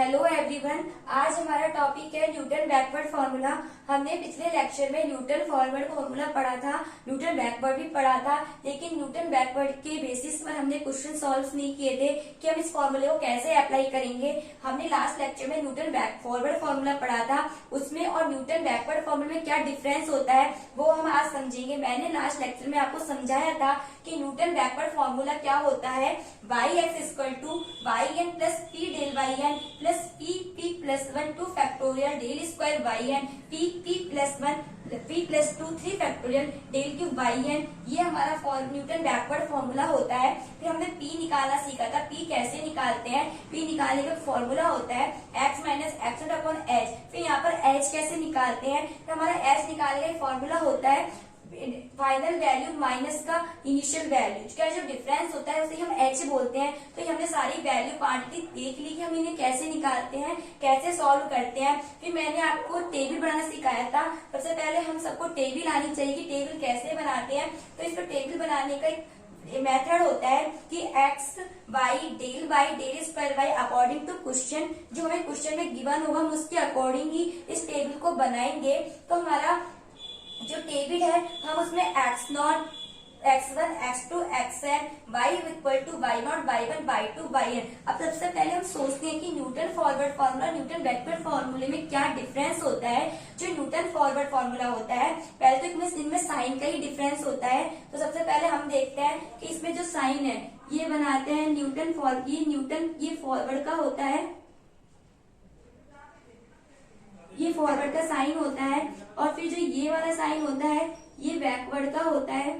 Hello everyone. आज हमारा topic है न्यूटन बैकवर्ड फॉर्मूला। हमने पिछले लेक्चर में न्यूटन फॉरवर्ड फॉर्मूला पढ़ा था, न्यूटन बैकवर्ड भी पढ़ा था, लेकिन न्यूटन बैकवर्ड के बेसिस पर हमने क्वेश्चन सॉल्व नहीं किए थे कि हम इस फॉर्मूले को कैसे अप्लाई करेंगे। हमने लास्ट लेक्चर में न्यूटन बैक फॉरवर्ड फॉर्मूला पढ़ा था, उसमें और न्यूटन बैकवर्ड फॉर्मूले में क्या डिफरेंस होता है वो हम आज समझेंगे। मैंने लास्ट लेक्चर में आपको समझाया था कि न्यूटन बैकवर्ड फॉर्मूला क्या होता है। Y X equal to Y N plus P del Y N plus P P plus one two factorial del square Y N P P plus one P plus two three factorial del cube Y N, ये हमारा Newton backward formula होता है। फिर हमने P निकालना सीखा था, P कैसे निकालते हैं। पी निकालने का फॉर्मूला होता है x minus x not upon H. फिर यहाँ पर एच कैसे निकालते हैं, तो हमारा एच निकालने का फॉर्मूला होता है फाइनल वैल्यू माइनस का इनिशियल वैल्यू, क्या जो डिफरेंस होता है उसे हम एच बोलते हैं। तो हमने सारी वैल्यू क्वांटिटी देख ली कि हम इन्हें कैसे निकालते हैं, कैसे सॉल्व करते हैं। फिर मैंने आपको टेबल बनाना सिखाया था। सबसे पहले हम सबको टेबल आनी चाहिए कि टेबल कैसे बनाते हैं। तो इसको टेबल बनाने का मेथड होता है कि X Y del square Y according to question, जो हमें क्वेश्चन में गिवन होगा हम उसके अकॉर्डिंग ही इस टेबल को बनाएंगे। तो हमारा जो टेबल है हम उसमें X not X one X two X N Y equal to Y not Y one Y two Y N. अब सबसे पहले हम सोचते हैं कि Newton forward formula Newton backward फॉर्मूले में क्या डिफरेंस होता है। जो न्यूटन फॉरवर्ड फॉर्मूला होता है, पहले तो इनमें साइन का ही डिफरेंस होता है। तो सबसे पहले हम देखते हैं कि इसमें जो साइन है ये बनाते हैं न्यूटन ये फॉरवर्ड का होता है, ये फॉरवर्ड का साइन होता है। और फिर जो ये वाला साइन होता है ये बैकवर्ड का होता है।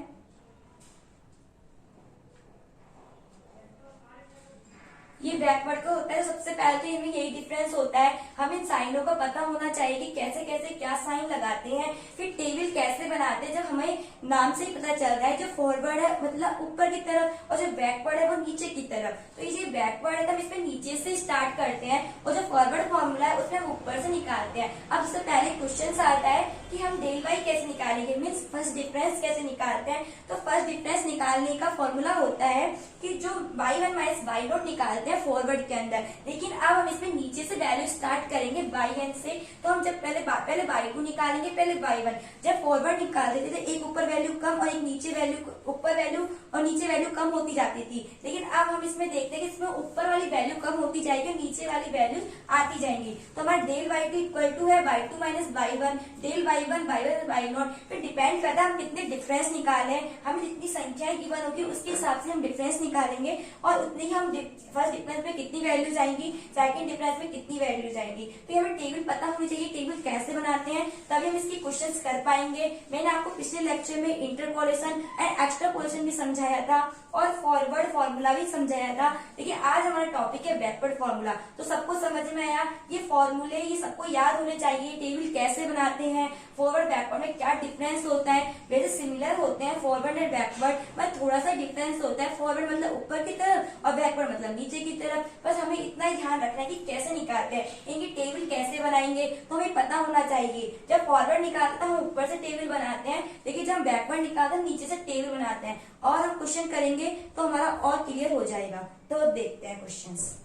ये बैकवर्ड का होता है। सबसे पहले तो इनमें यही डिफरेंस होता है। हम इन साइनों का पता होना चाहिए कि कैसे कैसे क्या साइन लगाते हैं, फिर टेबल कैसे बनाते हैं। जब हमें नाम से ही पता चल रहा है जो फॉरवर्ड है मतलब ऊपर की तरफ और जो बैकवर्ड है वो नीचे की तरफ। तो ये बैकवर्ड है तो हम इसमें नीचे से स्टार्ट करते हैं और जो फॉरवर्ड फॉर्मूला है उसमें हम ऊपर से निकालते हैं। अब सबसे पहले क्वेश्चन आता है कि हम डेल वाई कैसे निकालेंगे, मीन्स फर्स्ट डिफरेंस कैसे निकालते हैं। तो फर्स्ट डिफरेंस निकालने का फॉर्मूला होता है कि जो Y one minus Y not निकालते हैं फॉरवर्ड के अंदर, लेकिन अब हम इसमें नीचे से वैल्यू स्टार्ट करेंगे वाई एन से। तो हम जब पहले वाई टू निकालेंगे, पहले वाई वन। जब फॉरवर्ड निकालते थे तो एक ऊपर वैल्यू कम और एक नीचे वैल्यू, ऊपर वैल्यू और नीचे वैल्यू कम होती जाती थी। लेकिन अब हम इसमें देखते हैं कि इसमें ऊपर वाली वैल्यू कम होती जाएगी और नीचे वाली वैल्यू आती जाएंगी। तो हमारा del Y two equal to है Y two minus Y one del Y one Y naught. फिर डिपेंड करता है हम कितने डिफरेंस निकाले, हमें जितनी संख्याएं गिवन होगी उसके हिसाब से हम डिफरेंस निकालेंगे और उतनी ही हम फर्स्ट डिफरेंस में कितनी वैल्यूज आएंगी, सेकंड डिफरेंस में कितनी वैल्यूज आएंगी। तो हमें टेबल पता होनी चाहिए, टेबल कैसे बनाते हैं तभी हम इसकी क्वेश्चंस कर पाएंगे। मैंने आपको पिछले लेक्चर में इंटरपोलेशन एंड एक्सट्रापोलेशन भी समझाया था और फॉरवर्ड फॉर्मूला भी समझाया था, लेकिन आज हमारा टॉपिक है बैकवर्ड फॉर्मूला। तो सबको समझ में आया ये फॉर्मूले, ये सबको याद होने चाहिए। टेबल कैसे बनाते हैं, फॉरवर्ड बैकवर्ड में क्या डिफरेंस होता है। वैसे सिमिलर होते हैं फॉरवर्ड एंड बैकवर्ड, बट थोड़ा सा डिफरेंस होता है। फॉरवर्ड मतलब ऊपर की तरफ और बैकवर्ड मतलब नीचे की तरफ। बस हमें इतना ही ध्यान रखना है कि कैसे निकालते हैं, इनकी टेबल कैसे बनाएंगे तो हमें पता होना चाहिए। जब फॉरवर्ड निकालते हैं हम ऊपर से टेबल बनाते हैं, लेकिन जब हम बैकवर्ड निकालते हैं नीचे से टेबल बनाते हैं। और हम क्वेश्चन करेंगे तो हमारा और क्लियर हो जाएगा। तो देखते हैं क्वेश्चंस।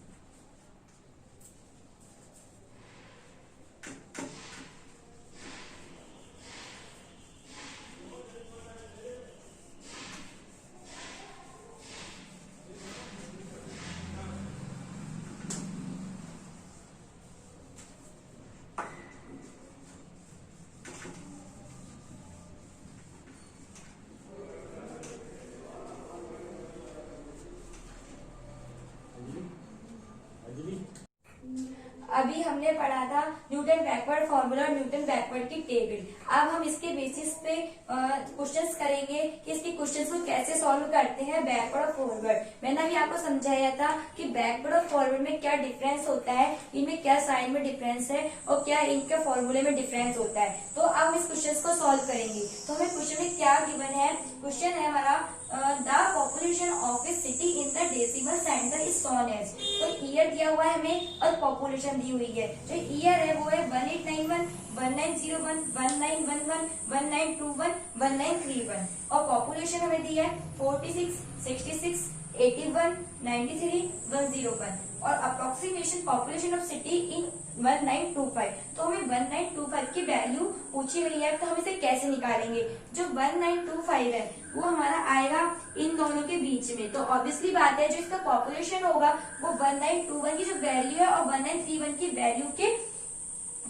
अभी हमने पढ़ा था न्यूटन बैकवर्ड फॉर्मूला और न्यूटन बैकवर्ड की टेबल। अब हम इसके बेसिस पे क्वेश्चंस करेंगे कि इसके क्वेश्चंस को कैसे सॉल्व करते हैं बैकवर्ड और फॉरवर्ड। मैंने अभी आपको समझाया था कि बैकवर्ड और फॉरवर्ड में क्या डिफरेंस होता है, इनमें क्या साइन में डिफरेंस है और क्या इनके फॉर्मूले में डिफरेंस होता है। तो अब हम इस क्वेश्चन को सॉल्व करेंगे। तो हमें क्वेश्चन में क्या गिवन है, क्वेश्चन है हमारा the population of a city in the decimal centre is shown as. तो ईयर दिया हुआ है हमें और पॉपुलेशन दी हुई है। जो ईयर है वो है 1891, 1901, 1911, 1921, 1931 और पॉपुलेशन हमें दी है 46, 66, 81, 93, 101 और approximation population of city in 1925। तो हमें 1925 की वैल्यू पूछी गई है, तो हम इसे कैसे निकालेंगे? जो 1925 है वो हमारा आएगा इन दोनों के बीच में, तो ऑब्वियसली बात है जो इसका पॉपुलेशन होगा वो 1921 की जो वैल्यू है और 1931 की वैल्यू के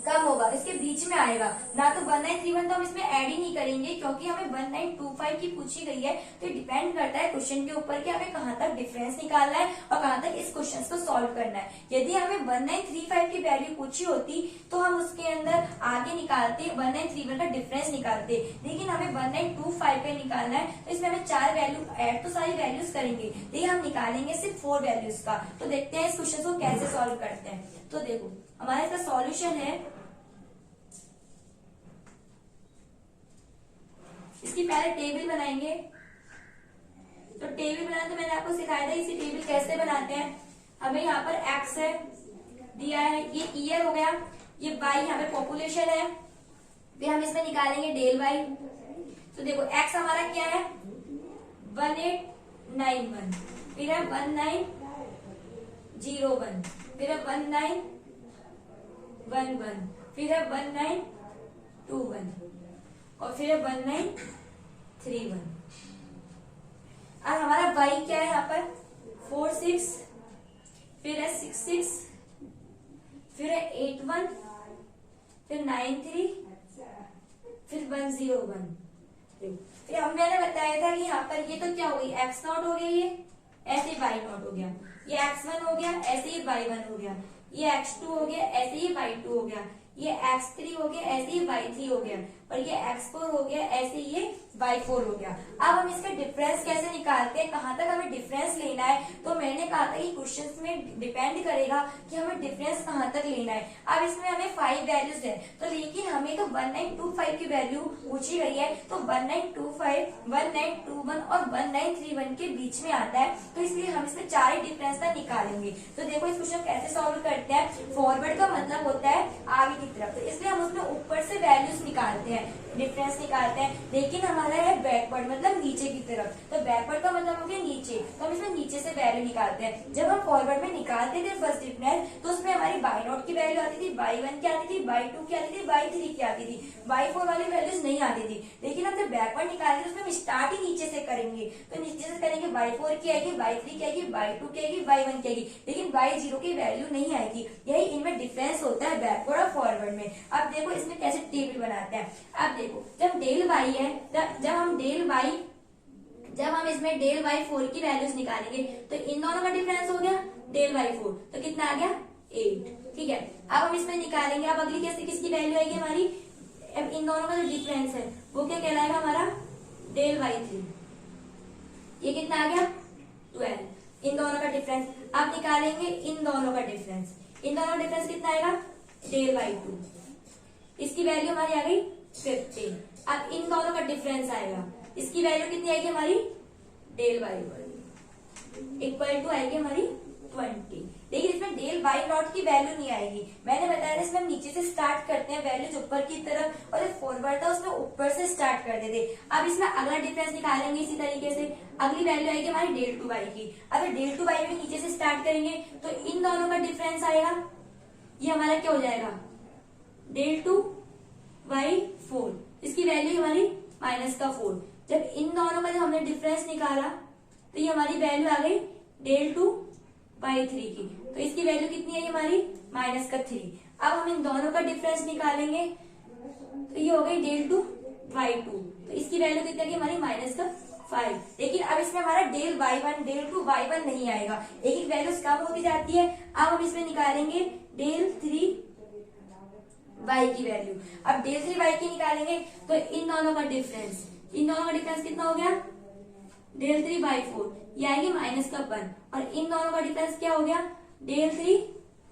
कम होगा, इसके बीच में आएगा ना। तो 1931 तो हम इसमें ऐड ही नहीं करेंगे क्योंकि हमें 1925 की पूछी गई है। तो डिपेंड करता है क्वेश्चन के ऊपर कि हमें कहाँ तक डिफरेंस निकालना है और कहाँ तक इस क्वेश्चन को सॉल्व करना है। यदि हमें 1935 की वैल्यू पूछी होती तो हम उसके अंदर आगे निकालते 1931 का डिफरेंस निकालते, लेकिन हमें 1925 का निकालना है तो इसमें हमें 4 वैल्यू ऐड तो सारी वैल्यूज करेंगे, लेकिन हम निकालेंगे सिर्फ 4 वैल्यूज का। तो देखते हैं इस क्वेश्चन को कैसे सॉल्व करते हैं। तो देखो हमारा इसका सॉल्यूशन है, इसकी पहले टेबल बनाएंगे। तो टेबल बनाना तो मैंने आपको सिखाया था, इसी टेबल कैसे बनाते हैं। हमें यहाँ पर एक्स है दिया है, ये ईयर हो गया, ये वाई यहाँ पे पॉपुलेशन है, फिर हम इसमें निकालेंगे डेल वाई। तो देखो एक्स हमारा क्या है 1891, फिर है 1901, फिर है 1911, फिर है 1921 और फिर है 1931। और हमारा वाई क्या है यहाँ पर 46, फिर है 66, फिर है 81, फिर 93, फिर 101। फिर हम मैंने बताया था कि यहाँ पर ये तो क्या हो गई एक्स नॉट हो गया, ये ऐसे ही वाई नॉट हो गया, ये x1 हो गया ऐसे ही y1 हो गया, ये x2 हो गया ऐसे ही y2 हो गया, ये x3 हो गया ऐसे ही y3 हो गया और ये x4 हो गया ऐसे ही ये y4 हो गया। अब हम इसका डिफरेंस कैसे निकालते हैं, कहाँ तक हमें डिफरेंस लेना है? तो मैंने कहा था कि क्वेश्चंस में डिपेंड करेगा कि हमें डिफरेंस कहाँ तक लेना है। अब इसमें हमें 5 वैल्यूज है, तो लेकिन हमें तो 1925 की वैल्यू पूछी गई है, तो 1925, 1921 और 1931 के बीच में आता है, तो इसलिए हम इसमें 4 ही डिफरेंस तक निकालेंगे। तो देखो इस क्वेश्चन कैसे सॉल्व करते हैं। फॉरवर्ड का मतलब होता है आगे की तरफ, तो इसलिए हम उसमें ऊपर से वैल्यूज निकालते हैं, डिफरेंस निकालते हैं, लेकिन हमारा है बैकवर्ड मतलब नीचे की तरफ, तो बैकवर्ड का मतलब हो गया नीचे, तो हम इसमें नीचे से वैल्यू निकालते हैं। जब हम फॉरवर्ड में निकालते थे फर्स्ट डिफरेंस, तो उसमें हमारी बाई नॉट की वैल्यू आती थी, y1 की आती थी, y2 की आती थी, y3 की आती थी, y4 वाली वैल्यूज नहीं आती थी। लेकिन हम जब बैकवर्ड निकालेंगे उसमें हम स्टार्ट ही नीचे से करेंगे, तो नीचे से करेंगे y4 की आएगी, y3 की आएगी, y2 की आएगी, y1 की आएगी, लेकिन y0 की वैल्यू नहीं आएगी। यही इनमें डिफरेंस होता है बैकवर्ड और फॉरवर्ड में। अब देखो इसमें कैसे टेबल बनाते हैं। अब देखो जब डेल वाई है, जब हम इसमें डेल वाई 4 की वैल्यूज निकालेंगे, तो इन दोनों का डिफरेंस हो गया डेल वाई 4, तो कितना आ गया 8। ठीक है, अब हम इसमें निकालेंगे, अब अगली कैसे किसकी वैल्यू आएगी हमारी, अब इन दोनों का जो डिफरेंस है वो क्या कहलाएगा हमारा डेल वाई 3, ये कितना आ गया 12। इन दोनों का डिफरेंस अब निकालेंगे, इन दोनों का डिफरेंस, इन दोनों का डिफरेंस कितना आएगा डेल वाई 2, इसकी वैल्यू हमारी आ गई 15। अब इन दोनों का डिफरेंस आएगा, इसकी वैल्यू कितनी आएगी हमारी डेल वाई 1 इक्वल टू आएगी हमारी 20। लेकिन इसमें डेल वाई नॉट की वैल्यू नहीं आएगी, मैंने बताया इसमें हम नीचे से स्टार्ट करते हैं वैल्यूज ऊपर की तरफ, और जो फॉरवर्ड था उसमें ऊपर से स्टार्ट करते थे। अब इसमें अगला डिफरेंस निकालेंगे इसी तरीके से, अगली वैल्यू आएगी हमारी डेल टू वाई की। अगर डेल टू वाई भी नीचे से स्टार्ट करेंगे तो इन दोनों का डिफरेंस आएगा, ये हमारा क्या हो जाएगा डेल टू वाई 4, इसकी वैल्यू हमारी -4। जब इन दोनों का जो हमने डिफरेंस निकाला तो ये हमारी वैल्यू आ गई डेल टू वाई 3 की, तो इसकी वैल्यू कितनी है हमारी -3। अब हम इन दोनों का डिफरेंस निकालेंगे तो ये हो गई डेल टू वाई 2, तो इसकी वैल्यू कितनी आएगी हमारी -5। लेकिन अब इसमें हमारा del y1 del two y1 नहीं आएगा, एक वैल्यूज कम होती जाती है। अब हम इसमें निकालेंगे डेल 3 y की वैल्यू। अब डेल 3 y की निकालेंगे तो इन दोनों का डिफरेंस, कितना हो गया डेल 3 बाई 4, ये आएगी -1, और इन दोनों का डिफरेंस क्या हो गया डेल 3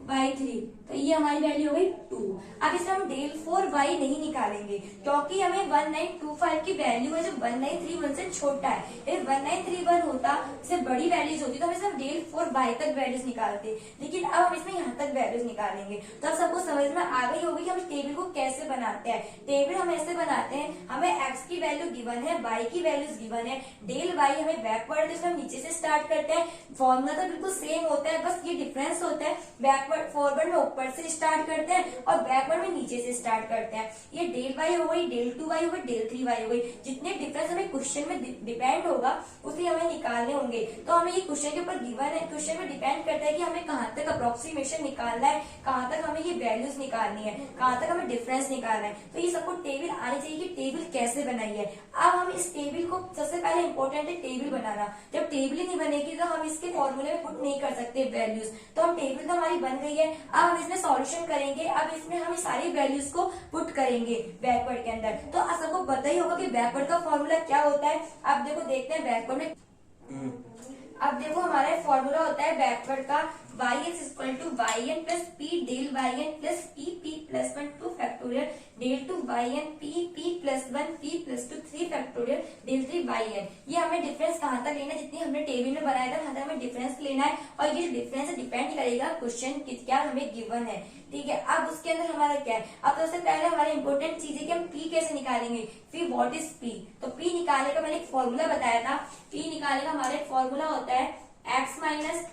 बाई 3, तो ये हमारी वैल्यू हो गई 2। अब इसमें हम डेल 4y नहीं निकालेंगे क्योंकि हमें 1925 की वैल्यू है जो 1931 से छोटा है। यदि 1931 होता इससे बड़ी वैल्यूज होती तो हम इसमें डेल 4y तक वैल्यूज निकालते, लेकिन अब हम इसमें यहाँ तक वैल्यूज निकालेंगे। तो अब सबको समझ में आ गई होगी कि हम टेबल को कैसे बनाते हैं। टेबल हम ऐसे बनाते हैं, हमें x की वैल्यू गिवन है, y की वैल्यूज गिवन है, डेल y हमें बैकवर्ड है, हम नीचे से स्टार्ट करते हैं। फॉर्मूला तो बिल्कुल सेम होता है, बस ये डिफरेंस होता है, बैकवर्ड फॉरवर्ड में ऊपर से स्टार्ट करते हैं और बैकवर्ड में नीचे से स्टार्ट करते हैं। ये डेल y हो गई, डेल 2y हो गई, डेल 3y हो गई। जितने डिफरेंस हमें क्वेश्चन में डिपेंड होगा उसे हमें निकालने होंगे। तो हमें ये क्वेश्चन के ऊपर गिवन है, क्वेश्चन में डिपेंड करता है कि हमें कहाँ तक अप्रोक्सीमेशन निकालना है, कहाँ तक हमें ये वैल्यूज निकालनी है, कहाँ तक हमें डिफरेंस निकालना है। तो ये सबको टेबल आनी चाहिए कि टेबल कैसे बनाई है। अब हम इस टेबल को, सबसे पहले इंपॉर्टेंट है टेबल बनाना। जब टेबल ही नहीं बनेगी तो हम इसके फॉर्मूले में पुट नहीं कर सकते वैल्यूज। तो हम टेबल तो हमारी बन गई है, अब हम इसमें सॉल्यूशन करेंगे। अब इसमें हम सारी वैल्यूज को पुट करेंगे बैकवर्ड के अंदर। तो आप सबको पता ही होगा कि बैकवर्ड का फॉर्मूला क्या होता है। अब देखो देखते हैं बैकवर्ड में। अब देखो हमारा फॉर्मूला होता है बैकवर्ड का yx equal to yn plus P del yn plus P plus 1 2 factorial del 2 yn P plus 1 P plus 2 3 factorial del 3 yn। ये हमें डिफरेंस कहाँ तक लेना है, जितनी हमने टेबल में बनाया था वहां तक हमें डिफरेंस लेना है। और ये डिफरेंस डिपेंड करेगा क्वेश्चन क्या हमें गिवन है, ठीक है। अब उसके अंदर हमारा क्या है, अब सबसे पहले हमारा इंपॉर्टेंट चीज है कि हम पी कैसे निकालेंगे। फिर व्हाट इज पी, तो पी निकालने का मैंने एक फॉर्मूला बताया था। पी निकालने का हमारा एक फॉर्मूला होता है x minus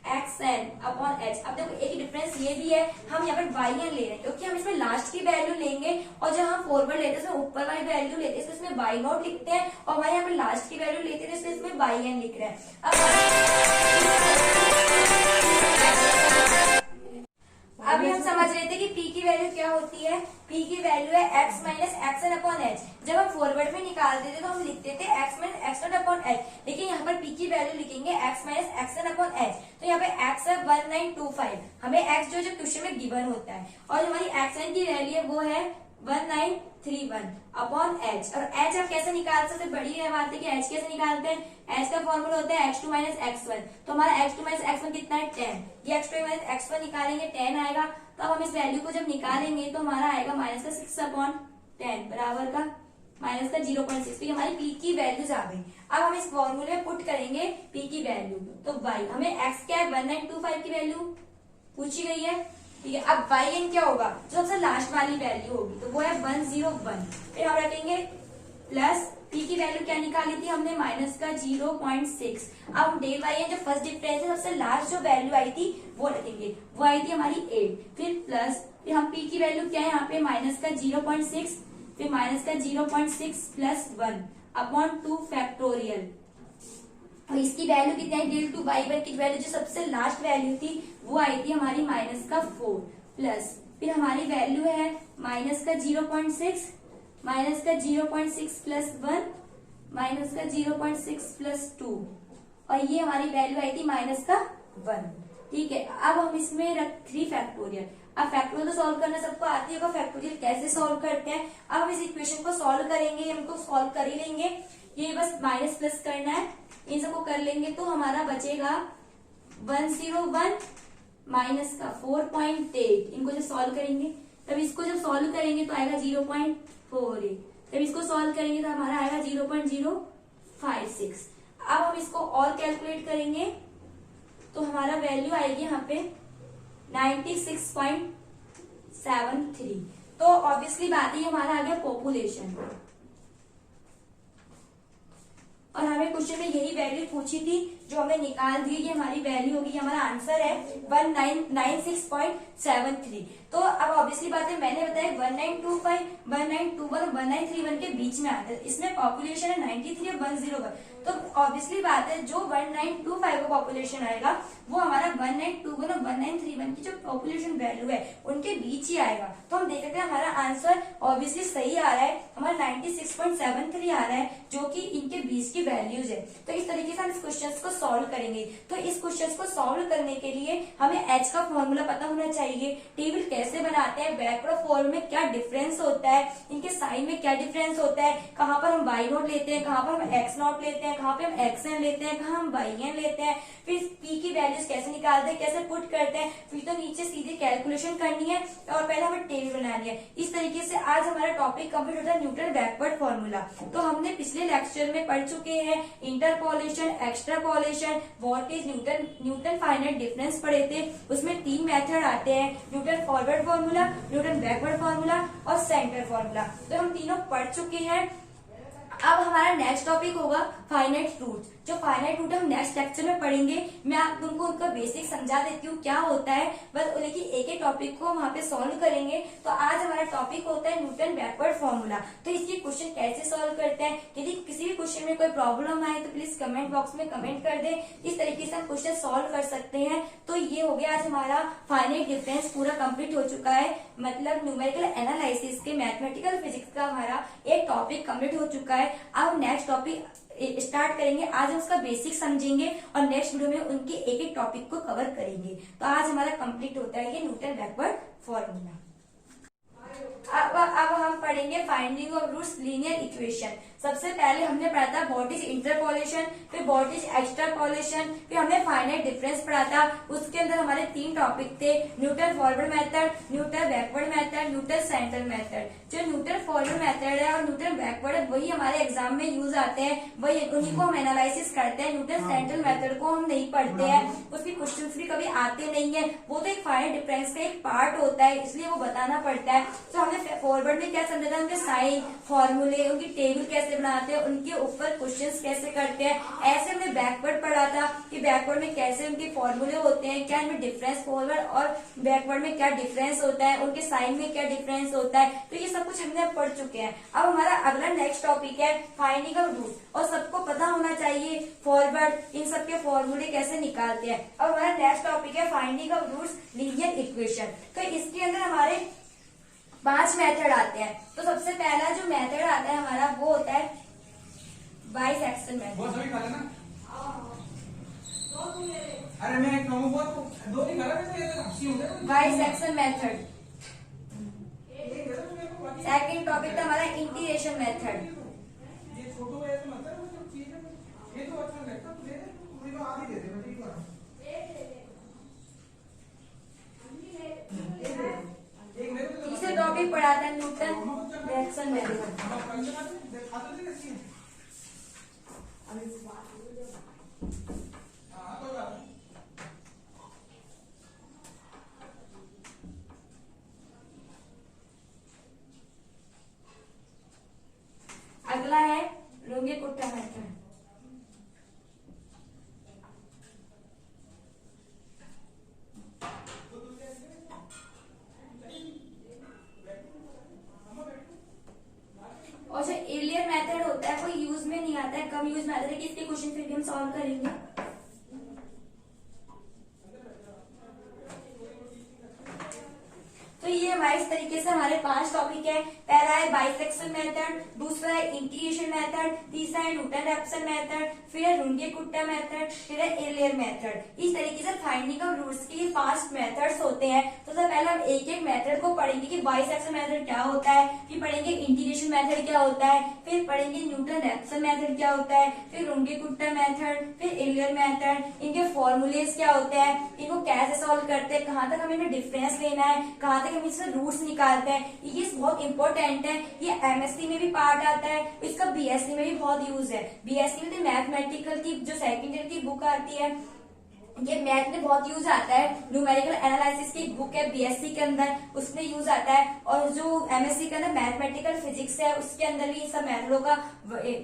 xn upon h। अब देखो एक डिफरेंस ये भी है, हम यहाँ पर yn ले रहे हैं क्योंकि हम इसमें लास्ट की वैल्यू लेंगे और जब हम फॉरवर्ड लेते हैं इसमें ऊपर वाली वैल्यू लेते हैं, इसमें y नॉट लिखते हैं और हमारे यहाँ पर लास्ट की वैल्यू लेते हैं इसमें yn लिख रहे हैं। अभी हम समझ रहे थे कि p की वैल्यू क्या होती है। p की वैल्यू है x minus xn upon h। जब हम फॉरवर्ड में निकालते थे तो हम लिखते थे x minus x0 upon h, लेकिन यहाँ पर p की वैल्यू लिखेंगे x minus xn upon h। तो यहाँ पे x है 1925, हमें x जो क्वेश्चन में गिवन होता है, और हमारी xn की वैल्यू है वो है 1931 अपॉन h। और h आप कैसे निकाल सकते, बड़ी बात है कि h कैसे निकालते हैं। h का फॉर्मूला होता है x2 माइनस x1। तो हमारा x2 माइनस x1 कितना है 10। ये x2 माइनस x1 निकालेंगे 10 आएगा। तो अब हम इस वैल्यू को जब निकालेंगे तो हमारा आएगा माइनस का 6 अपॉन 10 बराबर का माइनस का 0.6। तो हमारी p की वैल्यूज आ गई। अब हम इस फॉर्मूले में पुट करेंगे p की वैल्यू। तो y हमें x क्या है 1925 की वैल्यू पूछी गई है, ठीक है। अब yn क्या होगा, जो सबसे लास्ट वाली वैल्यू होगी तो वो है 101। फिर हम रखेंगे प्लस p की वैल्यू क्या निकाली थी हमने माइनस का 0.6। अब डेल yn जो फर्स्ट डिफरेंस है सबसे लास्ट जो वैल्यू आई थी वो रखेंगे, वो आई थी हमारी 8। फिर प्लस, फिर हम p की वैल्यू क्या है यहाँ पे माइनस का 0.6, फिर माइनस का 0.6 प्लस 1 अपॉन 2 फैक्टोरियल। और इसकी वैल्यू कितनी है, डेल 2 y1 की वैल्यू जो सबसे लास्ट वैल्यू थी वो आई थी हमारी माइनस का 4 प्लस, फिर हमारी वैल्यू है माइनस का 0.6, माइनस का 0.6 प्लस 1, माइनस का 0.6 प्लस 2, और ये हमारी वैल्यू आई थी माइनस का 1, ठीक है। अब हम इसमें रख 3 फैक्टोरियल। अब फैक्टोरियल तो सॉल्व करना सबको आती होगा, फैक्टोरियल कैसे सॉल्व करते हैं। अब हम इस इक्वेशन को सॉल्व करेंगे, हमको सॉल्व कर ही लेंगे, ये बस माइनस प्लस करना है, इन सबको कर लेंगे तो हमारा बचेगा 101 माइनस का 4.8। इनको जब सॉल्व करेंगे तब इसको जब सॉल्व करेंगे तो आएगा 0.48, तब इसको सॉल्व करेंगे तो हमारा आएगा 0.056। अब हम इसको और कैलकुलेट करेंगे तो हमारा वैल्यू आएगी यहाँ पे 96.73। तो ऑब्वियसली बात ही हमारा आ गया पॉपुलेशन, और हमें क्वेश्चन में यही वैल्यू पूछी थी जो हमने निकाल दी। ये हमारी वैल्यू होगी, हमारा आंसर है 1996.73। तो अब ऑब्वियसली बात है, मैंने बताया 1925, 1921 और 1931 के बीच में आता है। इसमें पॉपुलेशन है 93 और 101। तो ऑब्वियसली बात है जो 1925 का पॉपुलेशन आएगा वो हमारा 1921 और 1931 की जो पॉपुलेशन वैल्यू है उनके बीच ही आएगा। तो हम देख सकते हैं हमारा आंसर ऑब्वियसली सही आ रहा है, हमारा 96.73 आ रहा है जो कि इनके बीच की वैल्यूज है। तो इस तरीके से हम इस क्वेश्चन को सॉल्व करेंगे। तो इस क्वेश्चन को सॉल्व करने के लिए हमें h का फॉर्मूला पता होना चाहिए, टेबल कैसे बनाते हैं, बैकवर्ड फॉर्म में क्या डिफरेंस होता है, इनके साइन में क्या डिफरेंस होता है, कहाँ पर हम y नॉट लेते हैं, कहाँ पर हम x नॉट लेते हैं, हैं, कहाँ पे हम एक्सएन लेते हैं, कहाँ हम वाईएन लेते हैं, फिर पी की वैल्यूज कैसे निकालते हैं, कैसे पुट करते हैं, फिर तो नीचे सीधे कैलकुलेशन करनी है और पहले हमें टेबल बनानी है। इस तरीके से आज हमारा टॉपिक कंप्लीट होता है न्यूटन बैकवर्ड फॉर्मूला। तो हमने पिछले लेक्चर में पढ़ चुके हैं interpolation, extrapolation, what is Newton finite difference पढ़े थे। उसमें 3 मेथड आते हैं, Newton forward formula, Newton backward formula और सेंटर फॉर्मूला। तो हम तीनों पढ़ चुके हैं। अब हमारा नेक्स्ट टॉपिक होगा फाइनाइट रूट। जो फाइनाइट रूट हम नेक्स्ट लेक्चर में पढ़ेंगे। मैं आप तुमको उनका बेसिक समझा देती हूँ क्या होता है, बस लेकिन एक एक टॉपिक को वहां पे सॉल्व करेंगे। तो आज हमारा टॉपिक होता है न्यूटन बैकवर्ड फॉर्मूला। तो इसके क्वेश्चन कैसे सॉल्व करते हैं, यदि किसी भी क्वेश्चन में कोई प्रॉब्लम आए तो प्लीज कमेंट बॉक्स में कमेंट कर दे। इस तरीके से हम क्वेश्चन सॉल्व कर सकते हैं। तो ये हो गया आज हमारा फाइनाइट डिफरेंस पूरा कंप्लीट हो चुका है, मतलब न्यूमेरिकल एनालिसिस के मैथमेटिकल फिजिक्स का हमारा एक टॉपिक कंप्लीट हो चुका है। अब नेक्स्ट टॉपिक स्टार्ट करेंगे। आज हम उसका बेसिक समझेंगे और नेक्स्ट वीडियो में उनके एक एक टॉपिक को कवर करेंगे। तो आज हमारा कंप्लीट होता है ये न्यूटन बैकवर्ड फॉर्मूला। अब हम पढ़ेंगे finding of roots linear equation. सबसे पहले हमने पढ़ा था व्हाट इज इंटरपोलेशन, फिर व्हाट इज एक्सट्रापोलेशन, फिर हमने फाइनाइट डिफरेंस पढ़ा था। उसके अंदर हमारे 3 टॉपिक थे, Newton forward method, Newton backward method, Newton central method. जो न्यूटन फॉरवर्ड मेथड है और न्यूटन बैकवर्ड है वही हमारे एग्जाम में यूज आते हैं, वही उन्हीं को हम एनालिसिस करते हैं। न्यूटन सेंट्रल मेथड को हम नहीं पढ़ते हैं, उसके क्वेश्चन भी कभी आते नहीं है। वो तो एक फाइनाइट डिफरेंस का एक पार्ट होता है, इसलिए वो बताना पड़ता है। तो हमने फॉरवर्ड में क्या समझा था, उनके साइन, फॉर्मूले, उनकी टेबल कैसे बनाते हैं, उनके ऊपर क्वेश्चंस कैसे करते हैं। ऐसे हमने बैकवर्ड पढ़ा था कि बैकवर्ड में कैसे उनके फॉर्मूले होते हैं, क्या इनमें डिफरेंस फॉरवर्ड और बैकवर्ड में क्या डिफरेंस होता है, उनके साइन में क्या डिफरेंस होता है। तो ये सब कुछ हमने पढ़ चुके हैं। अब हमारा अगला नेक्स्ट टॉपिक है फाइंडिंग ऑफ रूट। और सबको पता होना चाहिए फॉरवर्ड इन सब के फॉर्मूले कैसे निकालते हैं। अब हमारा नेक्स्ट टॉपिक है finding of roots linear equation. तो इसके अंदर हमारे 5 मेथड आते हैं। तो सबसे पहला जो मेथड आता है हमारा वो होता है बाइसेक्शन मेथड। अरे मैं कहूँ वो तो 2 नहीं करा मैं बाइसेक्शन मेथड। सेकंड टॉपिक था हमारा इंटीग्रेशन मेथड। ये छोटू है तो मतलब वो जो चीज है ये तो अच्छा लगता है, ले पूरी को आधी दे दे मैं ठीक है। एक मेरे को तीसरे टॉपिक पढ़ाता है न्यूटन रिएक्शन मेथड। खाते थे कैसी है हाँ कोई बात नहीं। अगला है रुंगे-कुट्टा मेथड। और जो एलियर मेथड होता है वो यूज में नहीं आता है, कम यूज में आता है कि इसके क्वेश्चन फिर भी हम सॉल्व करेंगे। तो ये हमारे इस तरीके से हमारे 5 टॉपिक है। पहला है बाइसेक्शन मेथड, दूसरा है इंटीग्रेशन मेथड, तीसरा है न्यूटन रैप्सन मेथड, फिर है रुंगे-कुट्टा मेथड, फिर है एलियर मेथड। इस तरीके से फाइंडिंग ऑफ रूट्स के 5 मेथड्स होते हैं। तो सबसे पहले हम एक एक मेथड को पढ़ेंगे कि बाइसेक्शन मेथड क्या होता है, फिर पढ़ेंगे इंटीग्रेशन मेथड क्या होता है, फिर पढ़ेंगे न्यूटन रैप्सन मेथड क्या होता है, फिर रुंगे-कुट्टा मेथड, फिर एलियर मेथड, इनके फॉर्मूलेज क्या होते हैं, इनको कैसे सॉल्व करते हैं, कहाँ तक हमें इनमें डिफरेंस लेना है, कहाँ तक हम इसमें रूट्स निकालते हैं। ये बहुत इंपॉर्टेंट है। ये एमएससी में भी पार्ट आता है, इसका बीएससी में भी बहुत यूज है। बीएससी में मैथमेटिकल की जो सेकंड ईयर की बुक आती है ये मैथ में बहुत यूज आता है। न्यूमेरिकल एनालिसिस की बुक है बीएससी के अंदर, उसमें यूज आता है। और जो एमएससी के अंदर मैथमेटिकल फिजिक्स है उसके अंदर भी सब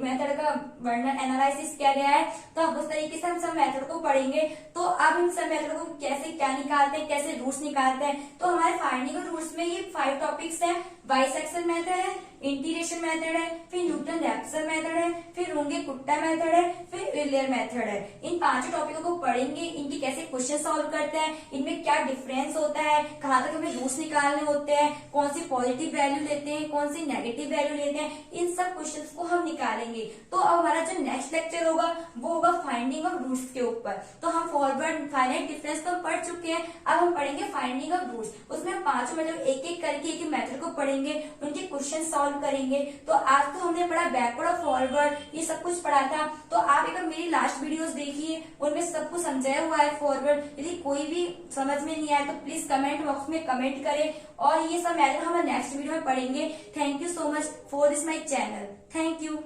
मेथड का वर्णन एनालिसिस किया गया है। तो अब उस तरीके से हम सब मेथड को पढ़ेंगे। तो अब इन सब मेथड को कैसे क्या निकालते हैं, कैसे रूट्स निकालते हैं। तो हमारे फाइंडिंग ऑफ रूट्स में ये 5 टॉपिक्स है। बाइसेक्शन मेथड है, इंटीग्रेशन मेथड है, फिर न्यूटन रैप्सन मेथड है, फिर रुंगे-कुट्टा मेथड है, फिर एलियर मेथड है। इन 5 टॉपिकों को पढ़ेंगे, इनके कैसे क्वेश्चन सॉल्व करते हैं, इनमें क्या डिफरेंस होता है, कहाँ तक हमें रूट्स निकालने होते हैं, कौन सी पॉजिटिव वैल्यू लेते हैं, कौन सी नेगेटिव वैल्यू लेते हैं, इन सब क्वेश्चंस को हम निकालेंगे। तो अब हमारा जो नेक्स्ट लेक्चर होगा वो होगा फाइंडिंग ऑफ रूट्स के ऊपर। तो हम फॉरवर्ड फाइनाइट डिफरेंस तो पढ़ चुके हैं, अब हम पढ़ेंगे फाइंडिंग ऑफ रूट्स। उसमें हम पांचों मतलब एक एक करके एक मेथड को पढ़ेंगे, उनके क्वेश्चन सॉल्व करेंगे। तो आज तो हमने पढ़ा बैकवर्ड और फॉरवर्ड, ये सब कुछ पढ़ा था। तो आप एक बार मेरी लास्ट वीडियोस देखिए, उनमें सब कुछ समझाया हुआ है फॉरवर्ड। यदि कोई भी समझ में नहीं आया तो प्लीज कमेंट बॉक्स में कमेंट करें, और ये सब मैटर हम नेक्स्ट वीडियो में पढ़ेंगे। Thank you so much for this my channel. Thank you.